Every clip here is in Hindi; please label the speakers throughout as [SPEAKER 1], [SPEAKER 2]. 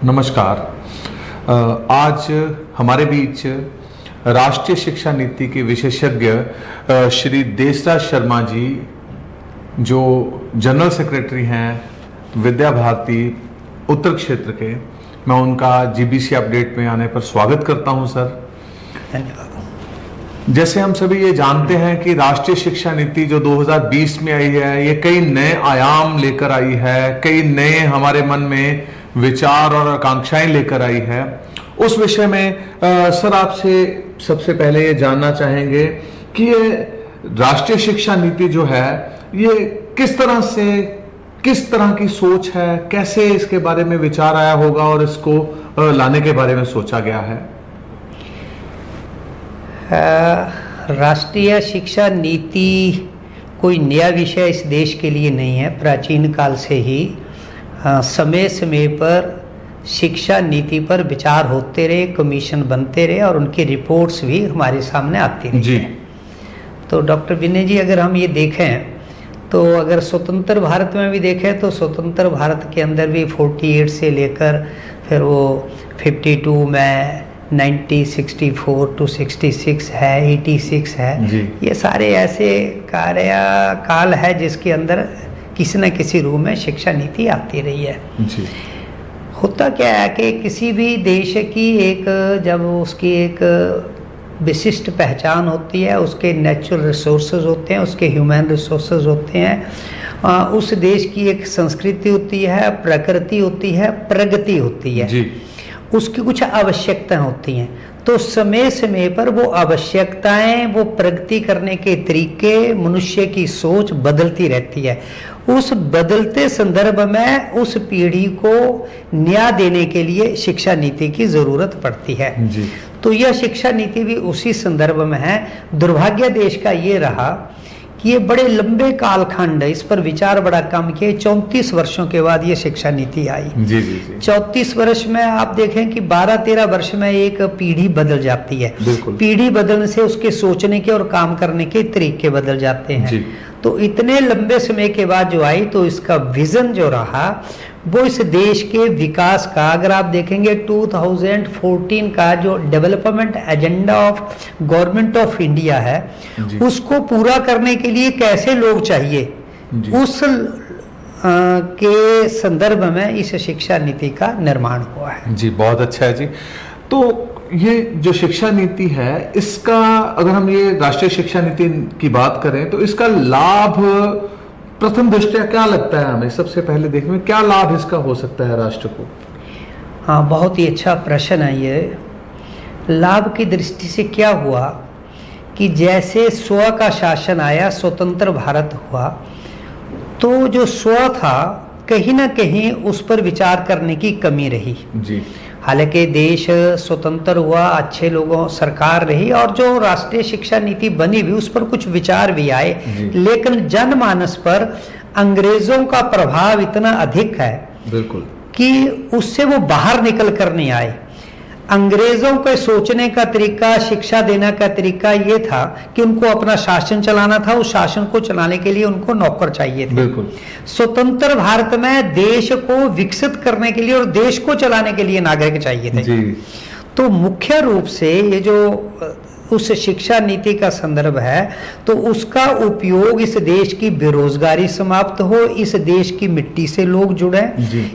[SPEAKER 1] नमस्कार। आज हमारे बीच राष्ट्रीय शिक्षा नीति के विशेषज्ञ श्री देसराज शर्मा जी, जो जनरल सेक्रेटरी हैं विद्या भारती उत्तर क्षेत्र के, मैं उनका जीबीसी अपडेट में आने पर स्वागत करता हूं सर।
[SPEAKER 2] धन्यवाद।
[SPEAKER 1] जैसे हम सभी ये जानते हैं कि राष्ट्रीय शिक्षा नीति जो 2020 में आई है, ये कई नए आयाम लेकर आई है, कई नए हमारे मन में विचार और आकांक्षाएं लेकर आई है। उस विषय में सर आपसे सबसे पहले ये जानना चाहेंगे कि ये राष्ट्रीय शिक्षा नीति जो है, ये किस तरह की सोच है, कैसे इसके बारे में विचार आया होगा और इसको लाने के बारे में सोचा गया है?
[SPEAKER 2] राष्ट्रीय शिक्षा नीति कोई नया विषय इस देश के लिए नहीं है। प्राचीन काल से ही समय समय पर शिक्षा नीति पर विचार होते रहे, कमीशन बनते रहे और उनकी रिपोर्ट्स भी हमारे सामने आती रही जी। तो डॉक्टर विनय जी, अगर हम ये देखें तो अगर स्वतंत्र भारत में भी देखें तो स्वतंत्र भारत के अंदर भी 48 से लेकर फिर वो 52 में 90, 64 to 66 है, 86 है जी। ये सारे ऐसे कार्यकाल है जिसके अंदर किसी न किसी रूप में शिक्षा नीति आती रही है जी। होता क्या है कि किसी भी देश की जब उसकी एक विशिष्ट पहचान होती है, उसके नेचुरल रिसोर्सेज होते हैं, उसके ह्यूमन रिसोर्सेज होते हैं, उस देश की एक संस्कृति होती है, प्रकृति होती है, प्रगति होती है जी। उसकी कुछ आवश्यकताएं होती हैं। तो समय समय पर वो आवश्यकताएं, वो प्रगति करने के तरीके, मनुष्य की सोच बदलती रहती है। उस बदलते संदर्भ में उस पीढ़ी को न्याय देने के लिए शिक्षा नीति की जरूरत पड़ती है जी। तो यह शिक्षा नीति भी उसी संदर्भ में है। दुर्भाग्य देश का ये रहा कि ये बड़े लंबे कालखंड, इस पर विचार बड़ा कम किए। 34 वर्षों के बाद ये शिक्षा नीति आई जी जी जी। 34 वर्ष में आप देखें कि 12-13 वर्ष में एक पीढ़ी बदल जाती है। पीढ़ी बदलने से उसके सोचने के और काम करने के तरीके बदल जाते हैं जी। तो इतने लंबे समय के बाद जो आई, तो इसका विजन जो रहा वो इस देश के विकास का, अगर आप देखेंगे 2014 का जो development agenda of government of India है, उसको पूरा करने के लिए कैसे लोग चाहिए, उस के संदर्भ में इस शिक्षा नीति का निर्माण हुआ है जी।
[SPEAKER 1] बहुत अच्छा है जी। तो ये जो शिक्षा नीति है, इसका अगर हम ये राष्ट्रीय शिक्षा नीति की बात करें तो इसका लाभ प्रथम दृष्टया क्या लगता है हमें? सबसे पहले देखने में क्या लाभ इसका हो सकता है राष्ट्र को?
[SPEAKER 2] हाँ, बहुत ही अच्छा प्रश्न है ये। लाभ की दृष्टि से क्या हुआ कि जैसे स्व का शासन आया, स्वतंत्र भारत हुआ, तो जो स्व था कहीं ना कहीं उस पर विचार करने की कमी रही जी। हालांकि देश स्वतंत्र हुआ, अच्छे लोगों सरकार रही और जो राष्ट्रीय शिक्षा नीति बनी भी उस पर कुछ विचार भी आए, लेकिन जनमानस पर अंग्रेजों का प्रभाव इतना अधिक है बिल्कुल कि उससे वो बाहर निकल कर नहीं आए। अंग्रेजों के सोचने का तरीका, शिक्षा देने का तरीका ये था कि उनको अपना शासन चलाना था, उस शासन को चलाने के लिए उनको नौकर चाहिए थे। बिल्कुल। स्वतंत्र भारत में देश को विकसित करने के लिए और देश को चलाने के लिए नागरिक चाहिए थे जी। तो मुख्य रूप से ये जो उस शिक्षा नीति का संदर्भ है, तो उसका उपयोग इस देश की बेरोजगारी समाप्त हो, इस देश की मिट्टी से लोग जुड़े,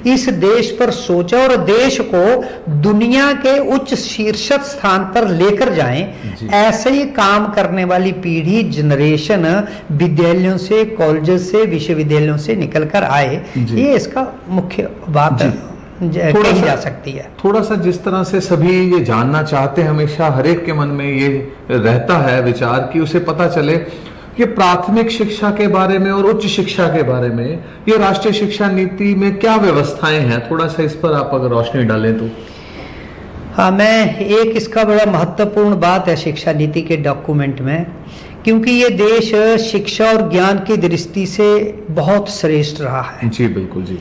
[SPEAKER 2] इस देश पर सोचे और देश को दुनिया के उच्च शीर्षक स्थान पर लेकर जाएं। ऐसे ही काम करने वाली पीढ़ी, जनरेशन विद्यालयों से, कॉलेजेस से, विश्वविद्यालयों से निकल कर आए, ये इसका मुख्य बात है, कही जा सकती है।
[SPEAKER 1] थोड़ा सा जिस तरह से सभी ये जानना चाहते हैं, हमेशा हर एक के मन में ये रहता है विचार कि उसे पता चले कि प्राथमिक शिक्षा के बारे में और उच्च शिक्षा के बारे में ये राष्ट्रीय शिक्षा नीति में क्या व्यवस्थाएं हैं, थोड़ा सा इस पर आप अगर रोशनी डालें तो।
[SPEAKER 2] हाँ, इसका बड़ा महत्वपूर्ण बात है शिक्षा नीति के डॉक्यूमेंट में, क्योंकि ये देश शिक्षा और ज्ञान की दृष्टि से बहुत श्रेष्ठ रहा है
[SPEAKER 1] जी। बिल्कुल जी।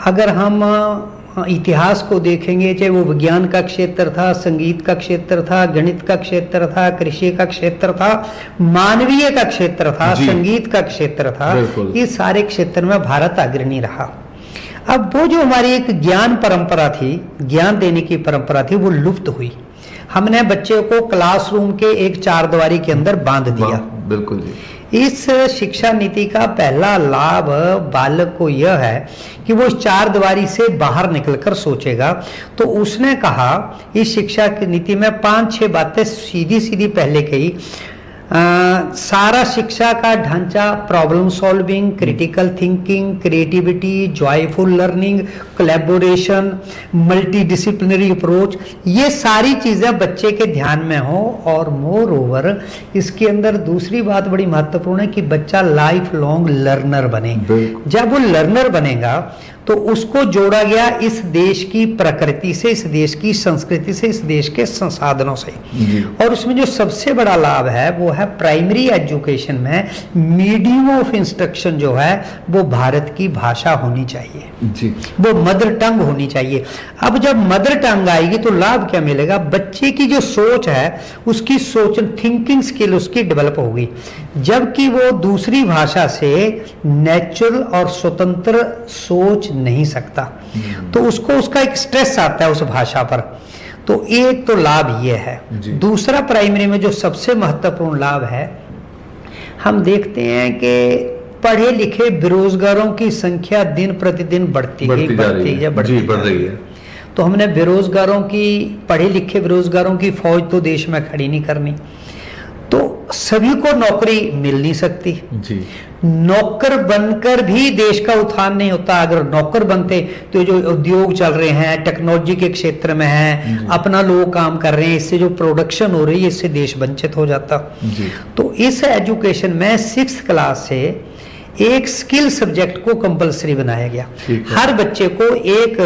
[SPEAKER 2] अगर हम इतिहास को देखेंगे, चाहे वो विज्ञान का क्षेत्र था, संगीत का क्षेत्र था, गणित का क्षेत्र था, कृषि का क्षेत्र था, मानवीय का क्षेत्र था, संगीत का क्षेत्र था, ये सारे क्षेत्र में भारत अग्रणी रहा। अब वो जो हमारी एक ज्ञान परंपरा थी, ज्ञान देने की परंपरा थी, वो लुप्त हुई। हमने बच्चे को क्लासरूम के एक चारदीवारी के अंदर बांध दिया।
[SPEAKER 1] बिल्कुल जी।
[SPEAKER 2] इस शिक्षा नीति का पहला लाभ बालक को यह है कि वो इस चारदीवारी से बाहर निकलकर सोचेगा। तो उसने कहा इस शिक्षा की नीति में 5-6 बातें सीधी सीधी पहले कही। सारा शिक्षा का ढांचा problem solving, critical thinking, creativity, joyful learning, collaboration, multi disciplinary approach, ये सारी चीजें बच्चे के ध्यान में हो। और मोर ओवर इसके अंदर दूसरी बात बड़ी महत्वपूर्ण है कि बच्चा लाइफ लॉन्ग लर्नर बने। जब वो लर्नर बनेगा तो उसको जोड़ा गया इस देश की प्रकृति से, इस देश की संस्कृति से, इस देश के संसाधनों से। और उसमें जो सबसे बड़ा लाभ है वो है प्राइमरी एजुकेशन में मीडियम ऑफ इंस्ट्रक्शन जो है वो भारत की भाषा होनी चाहिए जी, वो मदर टंग होनी चाहिए। अब जब मदर टंग आएगी तो लाभ क्या मिलेगा? बच्चे की जो सोच है उसकी सोच, थिंकिंग स्किल उसकी डेवलप होगी, जबकि वो दूसरी भाषा से नेचुरल और स्वतंत्र सोच नहीं सकता। तो उसको उसका एक स्ट्रेस आता है उस भाषा पर। तो एक तो लाभ ये है। दूसरा प्राइमरी में जो सबसे महत्वपूर्ण लाभ है, हम देखते हैं कि पढ़े लिखे बेरोजगारों की संख्या दिन प्रतिदिन बढ़ती रही है। तो हमने बेरोजगारों की, पढ़े लिखे बेरोजगारों की फौज तो देश में खड़ी नहीं करनी, तो सभी को नौकरी मिल नहीं सकती जी। नौकर बनकर भी देश का उत्थान नहीं होता। अगर नौकर बनते तो जो उद्योग चल रहे हैं, टेक्नोलॉजी के क्षेत्र में है, अपना लोग काम कर रहे हैं, इससे जो प्रोडक्शन हो रही है इससे देश वंचित हो जाता जी। तो इस एजुकेशन में 6th क्लास से एक स्किल सब्जेक्ट को कंपलसरी बनाया गया। हर बच्चे को एक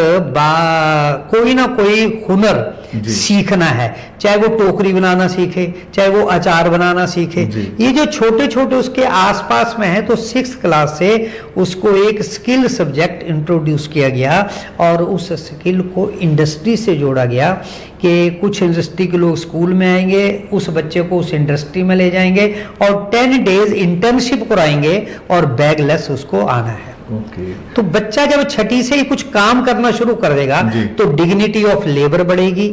[SPEAKER 2] कोई ना कोई हुनर सीखना है, चाहे वो टोकरी बनाना सीखे, चाहे वो अचार बनाना सीखे। ये जो छोटे छोटे उसके आसपास में है, तो 6th क्लास से उसको एक स्किल सब्जेक्ट इंट्रोड्यूस किया गया और उस स्किल को इंडस्ट्री से जोड़ा गया कि कुछ इंडस्ट्री के लोग स्कूल में आएंगे, उस बच्चे को उस इंडस्ट्री में ले जाएंगे और 10 डेज इंटर्नशिप कराएंगे और बैगलेस उसको आना है। तो बच्चा जब 6ठी से ही कुछ काम करना शुरू कर देगा तो डिग्निटी ऑफ लेबर बढ़ेगी,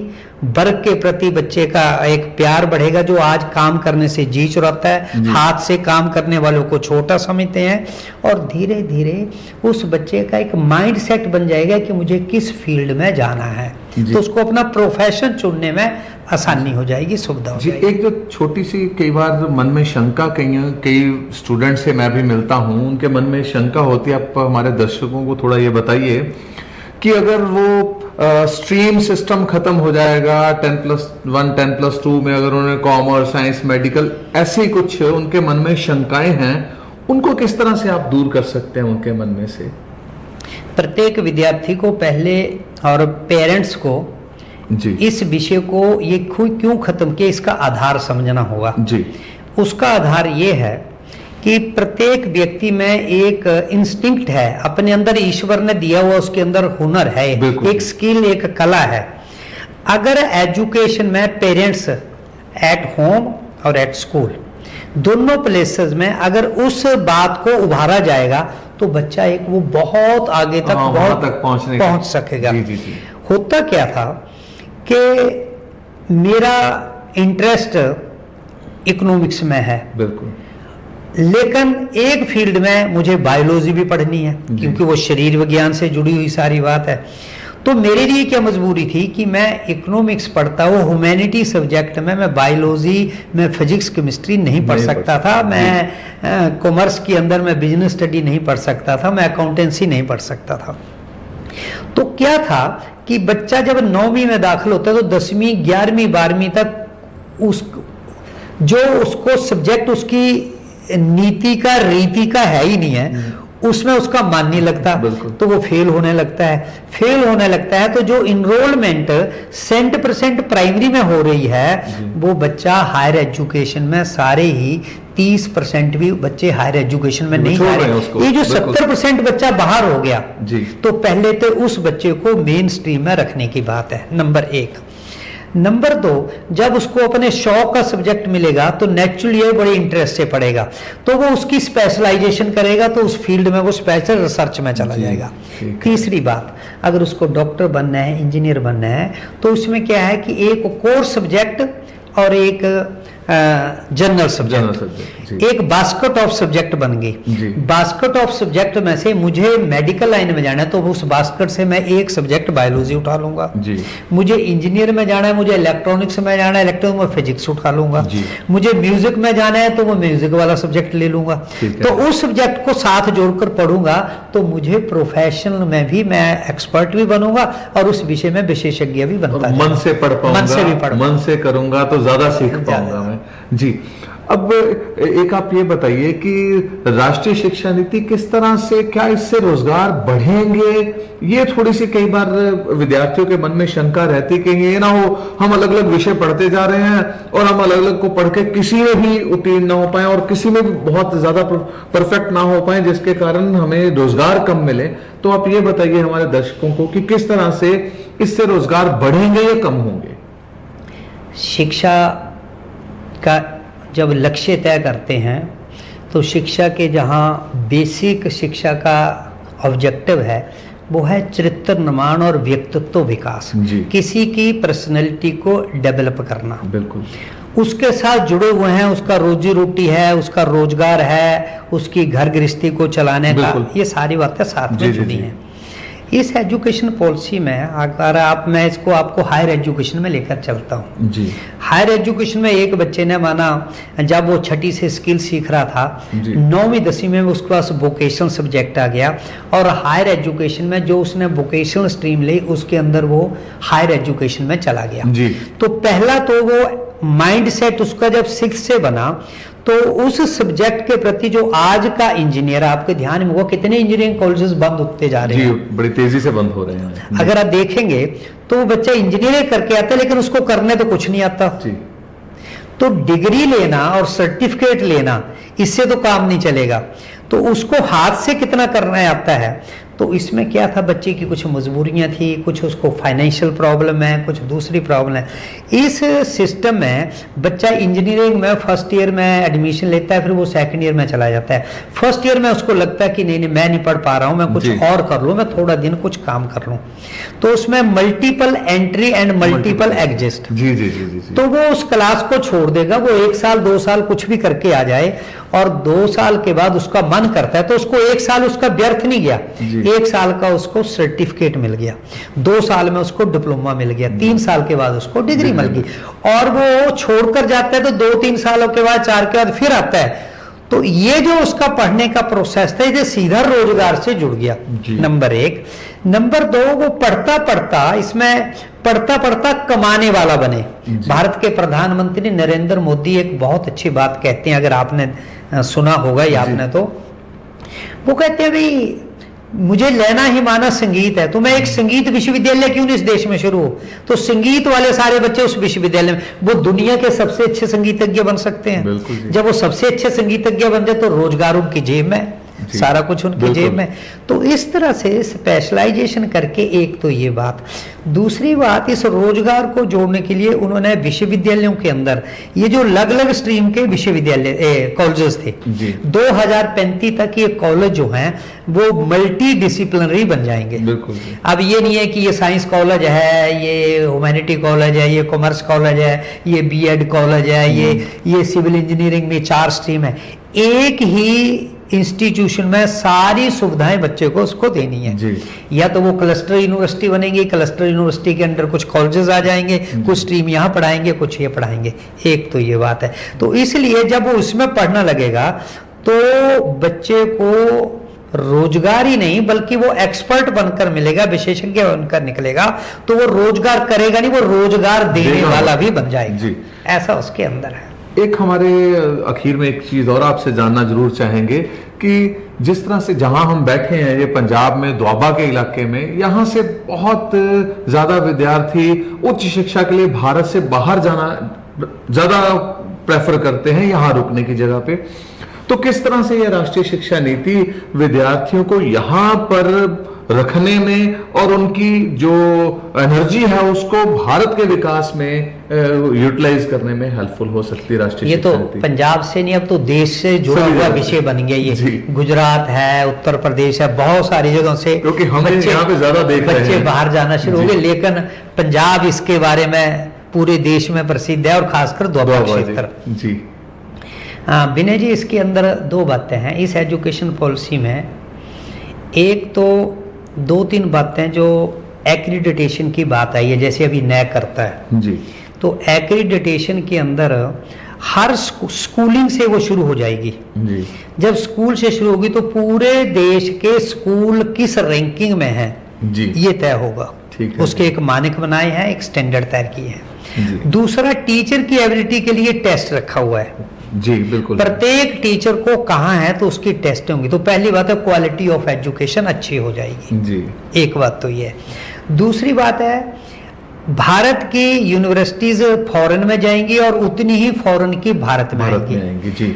[SPEAKER 2] वर्क के प्रति बच्चे का एक प्यार बढ़ेगा। जो आज काम करने से जी चुराता है, हाथ से काम करने वालों को छोटा समझते हैं, और धीरे धीरे उस बच्चे का एक माइंड सेट बन जाएगा कि मुझे किस फील्ड में जाना है, तो उसको अपना प्रोफेशन चुनने में आसानी हो जाएगी, सुविधा हो जाएगी।
[SPEAKER 1] एक जो छोटी सी कई बार मन में शंका, कई स्टूडेंट से मैं भी मिलता हूं, उनके मन में शंका होती है, आप हमारे दर्शकों को थोड़ा ये बताइए कि अगर वो स्ट्रीम सिस्टम खत्म हो जाएगा 10+1 10+2 में, अगर उन्होंने कॉमर्स, साइंस, मेडिकल, ऐसे कुछ उनके मन में शंकाएं हैं, उनको किस तरह से आप दूर कर सकते हैं उनके मन में से?
[SPEAKER 2] प्रत्येक विद्यार्थी को पहले और पेरेंट्स को जी इस विषय को ये क्यों खत्म किया, इसका आधार समझना होगा जी। उसका आधार ये है कि प्रत्येक व्यक्ति में एक इंस्टिंक्ट है, अपने अंदर ईश्वर ने दिया हुआ उसके अंदर हुनर है, एक स्किल, एक कला है। अगर एजुकेशन में पेरेंट्स एट होम और एट स्कूल दोनों प्लेसेस में अगर उस बात को उभारा जाएगा तो बच्चा एक वो बहुत आगे तक पहुंच सकेगा। होता क्या था कि मेरा इंटरेस्ट इकोनॉमिक्स में है, बिल्कुल, लेकिन एक फील्ड में मुझे बायोलॉजी भी पढ़नी है क्योंकि वो शरीर विज्ञान से जुड़ी हुई सारी बात है। तो मेरे लिए क्या मजबूरी थी कि मैं इकोनॉमिक्स पढ़ता हूँ, ह्यूमैनिटी सब्जेक्ट में मैं बायोलॉजी में फिजिक्स केमिस्ट्री नहीं पढ़ सकता था, मैं कॉमर्स के अंदर मैं बिजनेस स्टडी नहीं पढ़ सकता था, मैं अकाउंटेंसी नहीं पढ़ सकता था। तो क्या था कि बच्चा जब 9वीं में दाखिल होता है तो 10वीं 11वीं 12वीं तक उसको सब्जेक्ट उसकी नीति का रीति का है ही नहीं है, उसमें उसका मन नहीं लगता, तो वो फेल होने लगता है। तो जो इनरोलमेंट 100% प्राइमरी में हो रही है वो बच्चा हायर एजुकेशन में, सारे ही 30% भी बच्चे हायर एजुकेशन में नहीं आ रहे। ये जो 70% बच्चा बाहर हो गया जी। तो पहले तो उस बच्चे को मेन स्ट्रीम में रखने की बात है, नंबर 1। नंबर 2, जब उसको अपने शौक का सब्जेक्ट मिलेगा तो नेचुरली ये बड़े इंटरेस्ट से पढ़ेगा, तो वो उसकी स्पेशलाइजेशन करेगा, तो उस फील्ड में वो स्पेशल रिसर्च में चला जाएगा। तीसरी बात, अगर उसको डॉक्टर बनना है, इंजीनियर बनना है, तो उसमें क्या है कि एक कोर सब्जेक्ट और एक जनरल सब्जेक्ट, एक बास्केट ऑफ सब्जेक्ट बन गई। बास्केट ऑफ सब्जेक्ट में से मुझे मेडिकल लाइन में जाना है तो उस बास्केट से मैं एक सब्जेक्ट बायोलॉजी उठा लूंगा। मुझे इंजीनियर में जाना है, मुझे इलेक्ट्रॉनिक्स में जाना है, इलेक्ट्रॉनिक में फिजिक्स उठा लूंगा। मुझे म्यूजिक में जाना है तो वो म्यूजिक वाला सब्जेक्ट ले लूंगा। तो उस सब्जेक्ट को साथ जोड़कर पढ़ूंगा तो मुझे प्रोफेशनल में भी मैं एक्सपर्ट भी बनूंगा और उस विषय में विशेषज्ञ भी बनता है।
[SPEAKER 1] मन से पढ़ पाऊंगा, मन से करूंगा तो ज्यादा सीख पाऊंगा मैं। जी, अब एक आप ये बताइए कि राष्ट्रीय शिक्षा नीति किस तरह से, क्या इससे रोजगार बढ़ेंगे? ये थोड़ी सी कई बार विद्यार्थियों के मन में शंका रहती कि ये ना हो हम अलग अलग विषय पढ़ते जा रहे हैं और हम अलग अलग को पढ़ के किसी में भी उत्तीर्ण ना हो पाए और किसी में भी बहुत ज्यादा परफेक्ट ना हो पाए, जिसके कारण हमें रोजगार कम मिले। तो आप ये बताइए हमारे दर्शकों को कि किस तरह से इससे रोजगार बढ़ेंगे या कम होंगे?
[SPEAKER 2] शिक्षा का जब लक्ष्य तय करते हैं तो शिक्षा के जहाँ बेसिक शिक्षा का ऑब्जेक्टिव है वो है चरित्र निर्माण और व्यक्तित्व विकास, किसी की पर्सनैलिटी को डेवलप करना।
[SPEAKER 1] बिल्कुल।
[SPEAKER 2] उसके साथ जुड़े हुए हैं उसका रोजी रोटी है, उसका रोजगार है, उसकी घर गृहस्थी को चलाने का, ये सारी बातें साथ में जुड़ी हैं। इस एजुकेशन पॉलिसी में अगर मैं इसको आपको हायर एजुकेशन में लेकर चलता हूँ जी। हायर एजुकेशन में एक बच्चे ने माना जब वो 6ठी से स्किल सीख रहा था, 9वीं 10वीं में उसके पास वोकेशनल सब्जेक्ट आ गया और हायर एजुकेशन में जो उसने वोकेशनल स्ट्रीम ली उसके अंदर वो हायर एजुकेशन में चला गया जी। तो पहला तो वो माइंड सेट उसका जब 6 से बना तो उस सब्जेक्ट के प्रति जो आज का इंजीनियर, आपके ध्यान में होगा कितने इंजीनियरिंग कॉलेजेस बंद होते जा रहे हैं,
[SPEAKER 1] बड़ी तेजी से बंद हो रहे हैं।
[SPEAKER 2] अगर आप देखेंगे तो वो बच्चा इंजीनियरिंग करके आता है लेकिन उसको करने तो कुछ नहीं आता जी। तो डिग्री लेना और सर्टिफिकेट लेना इससे तो काम नहीं चलेगा, तो उसको हाथ से कितना करना आता है। तो इसमें क्या था, बच्चे की कुछ मजबूरियां थी, कुछ उसको फाइनेंशियल प्रॉब्लम है, कुछ दूसरी प्रॉब्लम है। इस सिस्टम में बच्चा इंजीनियरिंग में फर्स्ट ईयर में एडमिशन लेता है, फिर वो सेकंड ईयर में चला जाता है। फर्स्ट ईयर में उसको लगता है कि नहीं मैं नहीं पढ़ पा रहा हूं, मैं कुछ और कर लूं, मैं थोड़ा दिन कुछ काम कर लूं। तो उसमें multiple entry and multiple exist
[SPEAKER 1] जी जी जी जी।
[SPEAKER 2] तो वो उस क्लास को छोड़ देगा, वो 1 साल 2 साल कुछ भी करके आ जाए और 2 साल के बाद उसका मन करता है तो उसको 1 साल उसका व्यर्थ नहीं गया, 1 साल का उसको सर्टिफिकेट मिल गया, 2 साल में उसको डिप्लोमा मिल गया, 3 साल के बाद उसको डिग्री मिल गई। और वो छोड़कर जाता है तो 2-3 सालों के बाद 4 के बाद फिर आता है। तो ये जो उसका पढ़ने का प्रोसेस था ये सीधा रोजगार से जुड़ गया, नंबर 1। नंबर 2, वो पढ़ता पढ़ता कमाने वाला बने। भारत के प्रधानमंत्री नरेंद्र मोदी एक बहुत अच्छी बात कहते हैं, अगर आपने सुना होगा या आपने, तो वो कहते हैं भाई मुझे लेना ही माना संगीत है तो मैं एक संगीत विश्वविद्यालय क्यों नहीं इस देश में शुरू हो। तो संगीत वाले सारे बच्चे उस विश्वविद्यालय में, वो दुनिया के सबसे अच्छे संगीतज्ञ बन सकते हैं। जब वो सबसे अच्छे संगीतज्ञ बन जाए तो रोजगार उनकी जेब में, सारा कुछ उनकी जेब में। तो इस तरह से स्पेशलाइजेशन करके, एक तो ये बात। दूसरी बात, इस रोजगार को जोड़ने के लिए उन्होंने विश्वविद्यालयों के अंदर ये जो अलग अलग स्ट्रीम के विश्वविद्यालय कॉलेजेस थे, 2035 तक ये कॉलेज जो हैं वो मल्टी डिसिप्लिनरी बन जाएंगे। अब ये नहीं है कि ये साइंस कॉलेज है, ये ह्यूमैनिटी कॉलेज है, ये कॉमर्स कॉलेज है, ये बीएड कॉलेज है, ये सिविल इंजीनियरिंग में 4 स्ट्रीम है। एक ही इंस्टीट्यूशन में सारी सुविधाएं बच्चे को उसको देनी है जी। या तो वो क्लस्टर यूनिवर्सिटी बनेगी, क्लस्टर यूनिवर्सिटी के अंदर कुछ कॉलेजेस आ जाएंगे, कुछ स्ट्रीम यहाँ पढ़ाएंगे, कुछ ये पढ़ाएंगे। एक तो ये बात है। तो इसलिए जब वो उसमें पढ़ना लगेगा तो बच्चे को रोजगार ही नहीं बल्कि वो एक्सपर्ट बनकर मिलेगा, विशेषज्ञ बनकर निकलेगा, तो वो रोजगार करेगा नहीं, वो रोजगार देने वाला भी बन जाएगा। ऐसा उसके अंदर है।
[SPEAKER 1] एक हमारे आखिर में एक चीज और आपसे जानना जरूर चाहेंगे कि जिस तरह से जहां हम बैठे हैं ये पंजाब में दोआबा के इलाके में, यहाँ से बहुत ज्यादा विद्यार्थी उच्च शिक्षा के लिए भारत से बाहर जाना ज्यादा प्रेफर करते हैं यहाँ रुकने की जगह पे। तो किस तरह से यह राष्ट्रीय शिक्षा नीति विद्यार्थियों को यहाँ पर रखने में और उनकी जो एनर्जी है उसको भारत के विकास में यूटिलाइज करने में हेल्पफुल हो सकती है राष्ट्रीय
[SPEAKER 2] ये
[SPEAKER 1] शिक्षा
[SPEAKER 2] तो
[SPEAKER 1] नीति।
[SPEAKER 2] पंजाब से नहीं, अब तो देश से जुड़ा हुआ विषय बन गया ये। गुजरात है, उत्तर प्रदेश है, बहुत सारी जगहों से, क्योंकि हम यहाँ पे ज्यादा देख रहे हैं, बच्चे बाहर जाना शुरू हो गए, लेकिन पंजाब इसके बारे में पूरे देश में प्रसिद्ध है, और खासकर दोआबा क्षेत्र जी। विनय जी, इसके अंदर दो बातें हैं इस एजुकेशन पॉलिसी में। एक तो 2-3 बातें जो एक्रीडिटेशन की बात आई है, जैसे अभी NAAC करता है जी, तो एक्रीडिटेशन के अंदर हर स्कूलिंग से वो शुरू हो जाएगी जी। जब स्कूल से शुरू होगी तो पूरे देश के स्कूल किस रैंकिंग में है जी, ये तय होगा। ठीक है, उसके एक मानक बनाए हैं, एक स्टैंडर्ड तय किए हैं। दूसरा, टीचर की एबिलिटी के लिए टेस्ट रखा हुआ है जी, बिल्कुल। प्रत्येक टीचर को कहाँ है तो उसकी टेस्ट होंगी। तो पहली बात है, क्वालिटी ऑफ एजुकेशन अच्छी हो जाएगी जी, एक बात तो ये है। दूसरी बात है, भारत की यूनिवर्सिटीज फॉरेन में जाएंगी और उतनी ही फॉरेन की भारत में आएंगी जी।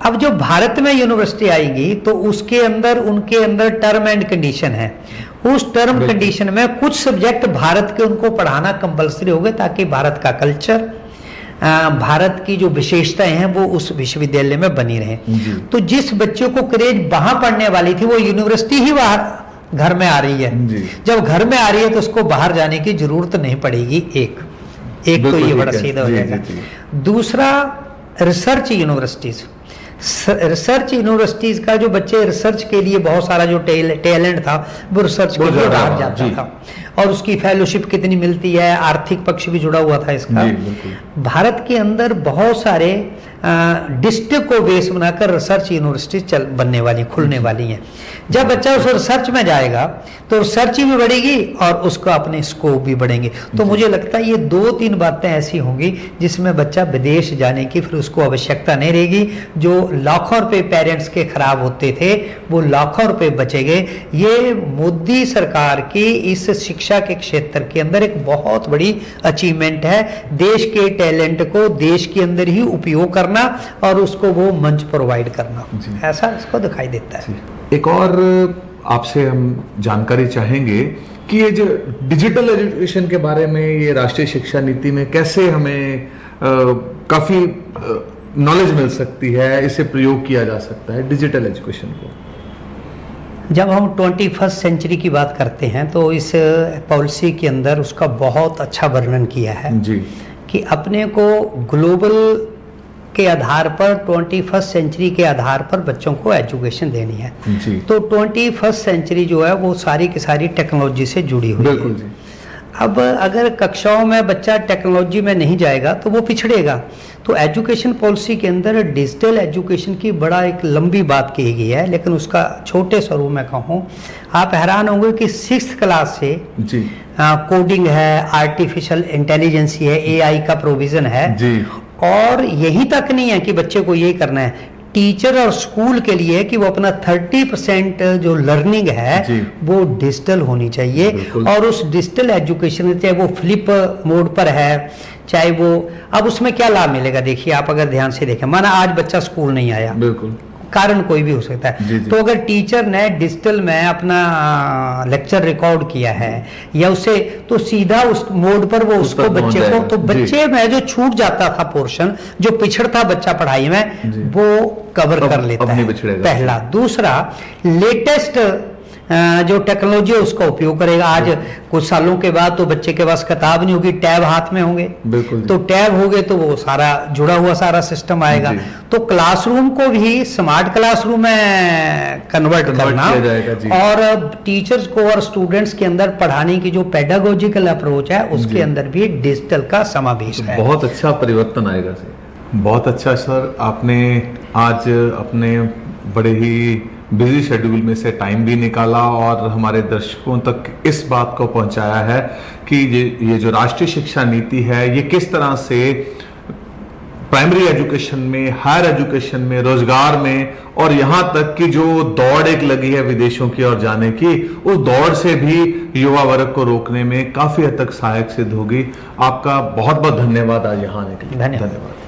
[SPEAKER 2] अब जो भारत में यूनिवर्सिटी आएगी तो उसके अंदर उनके अंदर टर्म एंड कंडीशन है। उस टर्म कंडीशन में कुछ सब्जेक्ट भारत के उनको पढ़ाना कंपलसरी हो गए, ताकि भारत का कल्चर, भारत की जो विशेषताएं हैं वो उस विश्वविद्यालय में बनी रहे। तो जिस बच्चों को क्रेज वहां पढ़ने वाली थी, वो यूनिवर्सिटी ही बाहर घर में आ रही है। जब घर में आ रही है तो उसको बाहर जाने की जरूरत नहीं पड़ेगी। एक तो ये बड़ा सीधा हो जाएगा। दूसरा, रिसर्च यूनिवर्सिटीज। रिसर्च यूनिवर्सिटीज का जो बच्चे रिसर्च के लिए बहुत सारा जो टैलेंट था वो रिसर्च के लिए बाहर जाता था, और उसकी फेलोशिप कितनी मिलती है, आर्थिक पक्ष भी जुड़ा हुआ था इसका। भारत के अंदर बहुत सारे डिस्ट्रिक्ट को बेस बनाकर रिसर्च यूनिवर्सिटी बनने वाली, खुलने वाली हैं। जब बच्चा उस रिसर्च में जाएगा तो रिसर्च भी बढ़ेगी और उसका अपने स्कोप भी बढ़ेंगे। तो मुझे लगता है ये 2-3 बातें ऐसी होंगी जिसमें बच्चा विदेश जाने की फिर उसको आवश्यकता नहीं रहेगी। जो लाखों रुपए पेरेंट्स के खराब होते थे वो लाखों रुपए बचेंगे। ये मोदी सरकार की इस शिक्षा के क्षेत्र के अंदर एक बहुत बड़ी अचीवमेंट है। देश के टैलेंट को देश के अंदर ही उपयोग करना और उसको वो मंच प्रोवाइड करना, ऐसा इसको दिखाई देता है।
[SPEAKER 1] एक और आपसे हम जानकारी चाहेंगे कि ये जो डिजिटल एजुकेशन के बारे में ये राष्ट्रीय शिक्षा नीति में कैसे हमें काफी नॉलेज मिल सकती है, इसे प्रयोग किया जा सकता है डिजिटल एजुकेशन को।
[SPEAKER 2] जब हम 21st सेंचुरी की बात करते हैं तो इस पॉलिसी के अंदर उसका बहुत अच्छा वर्णन किया है जी, कि अपने को ग्लोबल के आधार पर 21st सेंचुरी के आधार पर बच्चों को एजुकेशन देनी है जी। तो 21st सेंचुरी जो है वो सारी की सारी टेक्नोलॉजी से जुड़ी हुई है जी। अब अगर कक्षाओं में बच्चा टेक्नोलॉजी में नहीं जाएगा तो वो पिछड़ेगा। तो एजुकेशन पॉलिसी के अंदर डिजिटल एजुकेशन की बड़ा एक लंबी बात की गई है, लेकिन उसका छोटे स्वरूप में कहूँ, आप हैरान होंगे कि 6th क्लास से जी कोडिंग है, आर्टिफिशियल इंटेलिजेंस है, AI का प्रोविजन है जी। और यही तक नहीं है कि बच्चे को यही करना है, टीचर और स्कूल के लिए कि वो अपना 30% जो लर्निंग है वो डिजिटल होनी चाहिए। और उस डिजिटल एजुकेशन, चाहे वो फ्लिप मोड पर है, चाहे वो, अब उसमें क्या लाभ मिलेगा, देखिए आप अगर ध्यान से देखें, माना आज बच्चा स्कूल नहीं आया, बिल्कुल कारण कोई भी हो सकता है जी। तो अगर टीचर ने डिजिटल में अपना लेक्चर रिकॉर्ड किया है या उसे, तो सीधा उस मोड पर वो उसको बच्चे को, तो बच्चे में जो छूट जाता था पोर्शन, जो पिछड़ता बच्चा पढ़ाई में, वो कवर कर लेता है, पहला। दूसरा, लेटेस्ट जो टेक्नोलॉजी है उसका उपयोग करेगा। आज कुछ सालों के बाद तो बच्चे के पास किताब नहीं होगी, टैब हाथ में होंगे, तो टैब हो गए तो वो सारा जुड़ा हुआ सारा सिस्टम आएगा। तो क्लासरूम को भी स्मार्ट क्लासरूम में कन्वर्ट करना, और टीचर्स को और स्टूडेंट्स के अंदर पढ़ाने की जो पेडागोजिकल अप्रोच है उसके अंदर भी डिजिटल का समावेश है।
[SPEAKER 1] बहुत अच्छा परिवर्तन आएगा सर, बहुत अच्छा सर। आपने आज अपने बड़े ही बिजी शेड्यूल में से टाइम भी निकाला और हमारे दर्शकों तक इस बात को पहुंचाया है कि ये जो राष्ट्रीय शिक्षा नीति है ये किस तरह से प्राइमरी एजुकेशन में, हायर एजुकेशन में, रोजगार में, और यहाँ तक कि जो दौड़ एक लगी है विदेशों की ओर जाने की, उस दौड़ से भी युवा वर्ग को रोकने में काफी हद तक सहायक सिद्ध होगी। आपका बहुत बहुत धन्यवाद आज यहाँ आने के लिए। धन्यवाद।